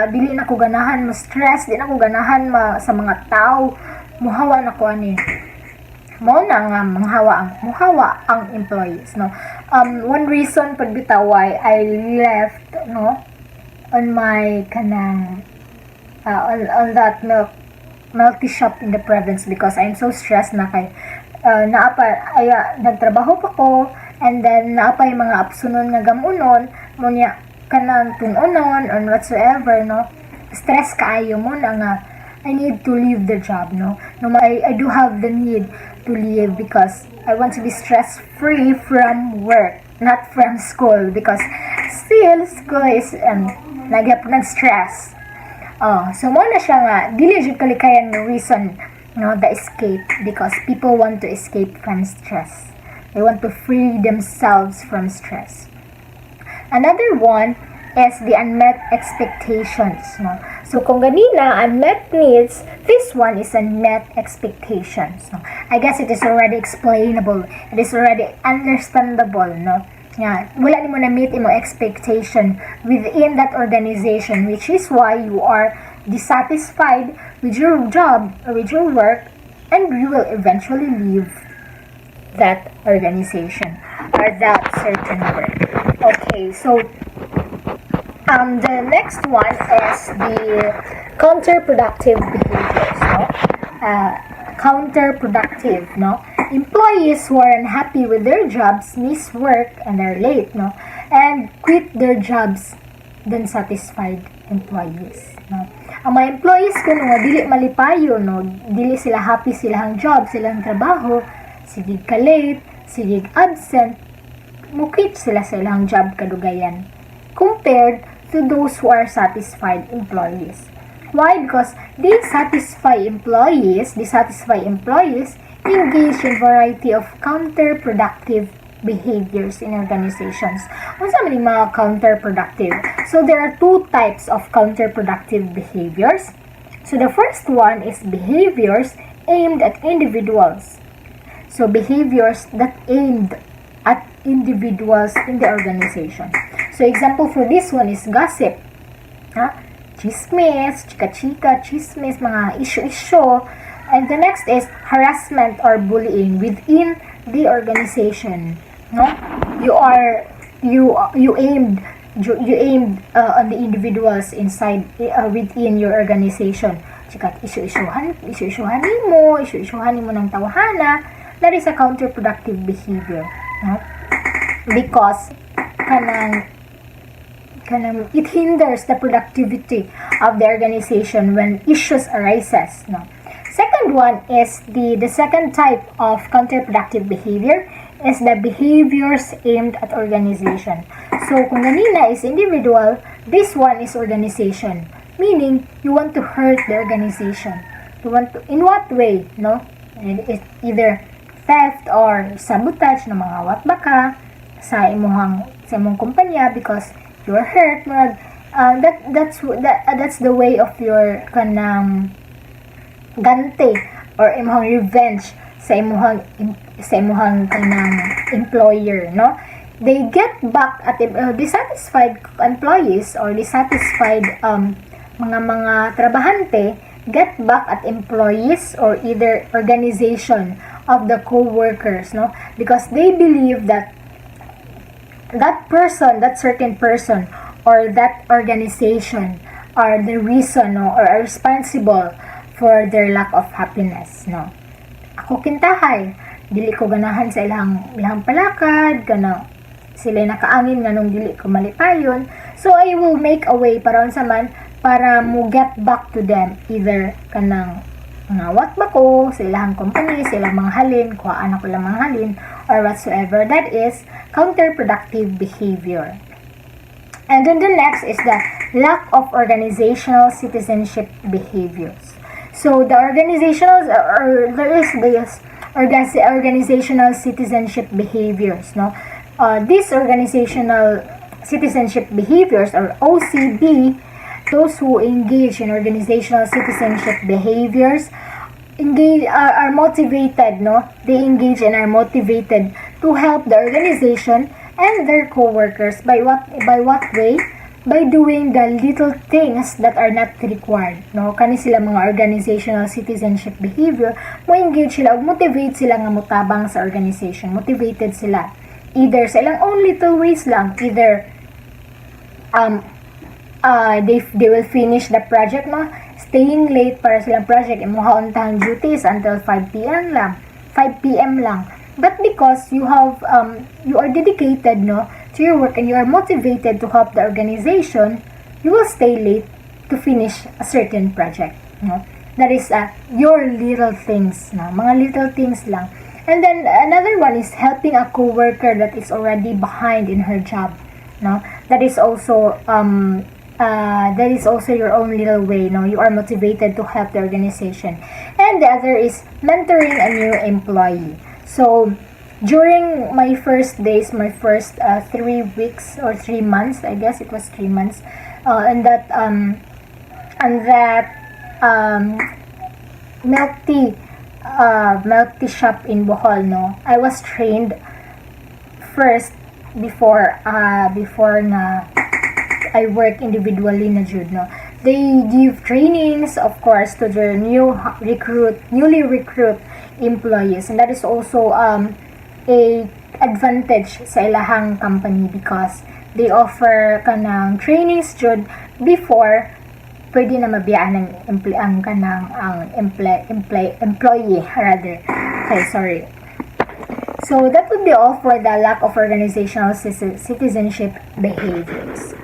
dili na ko ganahan mo stress, di na ko ganahan sa mga tao, muhawa na ko ani mo na nga muhawa ang employees, one reason pud bitaw why I left on my kanang on that milk tea shop in the province, because I'm so stressed na kay nagtrabaho pa ko, and then naapay mga apsunon nga gamunon mo niya kanang tunonon or whatsoever, stress kaayo mo na nga I need to leave the job, I do have the need to leave because I want to be stress free from work, not from school, because still school is nag-stress. So mo na siya nga dili jud kalikayan ng reason, the escape, because people want to escape from stress. They want to free themselves from stress. Another one is the unmet expectations, So kung ganina unmet needs, this one is unmet expectations. I guess it is already explainable. It is already understandable, Yeah, wala nimo na meet imo expectation within that organization, which is why you are dissatisfied with your job or with your work, and you will eventually leave that organization or that certain work. Okay, so the next one is the counterproductive behaviors, counterproductive, Employees who are unhappy with their jobs miss work and are late, and quit their jobs than satisfied employees, Ang mga employees ko nga dili malipayo, dili sila happy silang job, silang trabaho, sige ka late, sige absent, mukit sila sa ilang job kadugayan compared to those who are satisfied employees. Why? Because these satisfied employees engage in variety of counterproductive behaviors in organizations. Unsa man yung mga counterproductive? So there are two types of counterproductive behaviors. So the first one is behaviors aimed at individuals. So behaviors that aimed at individuals in the organization. So example for this one is gossip. Chismis, chika-chika, chismis, mga issue-issue. And the next is harassment or bullying within the organization. You aimed on the individuals inside within your organization. Chika issue-issuehan mo ng tawhana. That is a counterproductive behavior. Because it hinders the productivity of the organization when issues arises. Second one is the second type of counterproductive behavior is the behaviors aimed at organization. So kung ganina is individual, this one is organization. Meaning, you want to hurt the organization. You want to, in what way? It's either theft or sabotage ng mga watbaka sa imong kumpanya because you are hurt. That's the way of your kanang gante or imong revenge sa imong kanang employer, They get back at dissatisfied employees or dissatisfied mga trabahante get back at employees or either organization of the co-workers, because they believe that certain person or that organization are the reason or are responsible for their lack of happiness. Ako kintahay, dili ko ganahan sa ilang palakad, sila nakaangin nganong dili ko malipayon. So I will make a way para mo get back to them, either kanang ngawat ba ko sa ilang company, sa ilang mga halin, kuhaan ako lang mga halin, or whatsoever. That is counterproductive behavior. And then the next is the lack of organizational citizenship behaviors. So the organizational, or there is this organizational citizenship behaviors, no? These organizational citizenship behaviors, or OCB, those who engage in organizational citizenship behaviors are motivated, no? They engage and are motivated to help the organization and their co-workers by what way? By doing the little things that are not required, no? Kani sila mga organizational citizenship behavior, mo engage sila, motivate sila nga mutabang sa organization, motivated sila either sa ilang own little ways lang, either they will finish the project, no? Staying late para silang project, imuha on-time duties until 5 p.m. lang. But because you have you are dedicated, no, to your work, and you are motivated to help the organization, you will stay late to finish a certain project, no? That is your little things, no? Mga little things lang. And then another one is helping a coworker that is already behind in her job, no? That is also your own little way, no? You are motivated to help the organization. And the other is mentoring a new employee. So during my first days, my first 3 weeks or 3 months, I guess it was 3 months, and that milk tea shop in Bohol, no? I was trained first before na I work individually na jud, no? They give trainings, of course, to their newly recruit employees, and that is also a advantage sa ilahang company because they offer kanang trainings jud before pwede na mabiyaan ng employee rather. Okay, sorry. So that would be all for the lack of organizational citizenship behaviors.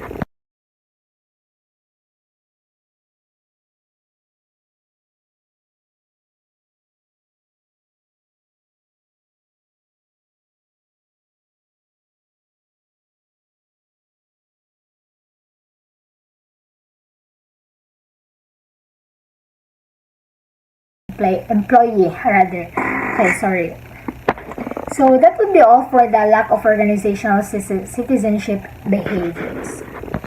Employee rather. Okay, sorry. So that would be all for the lack of organizational citizenship behaviors.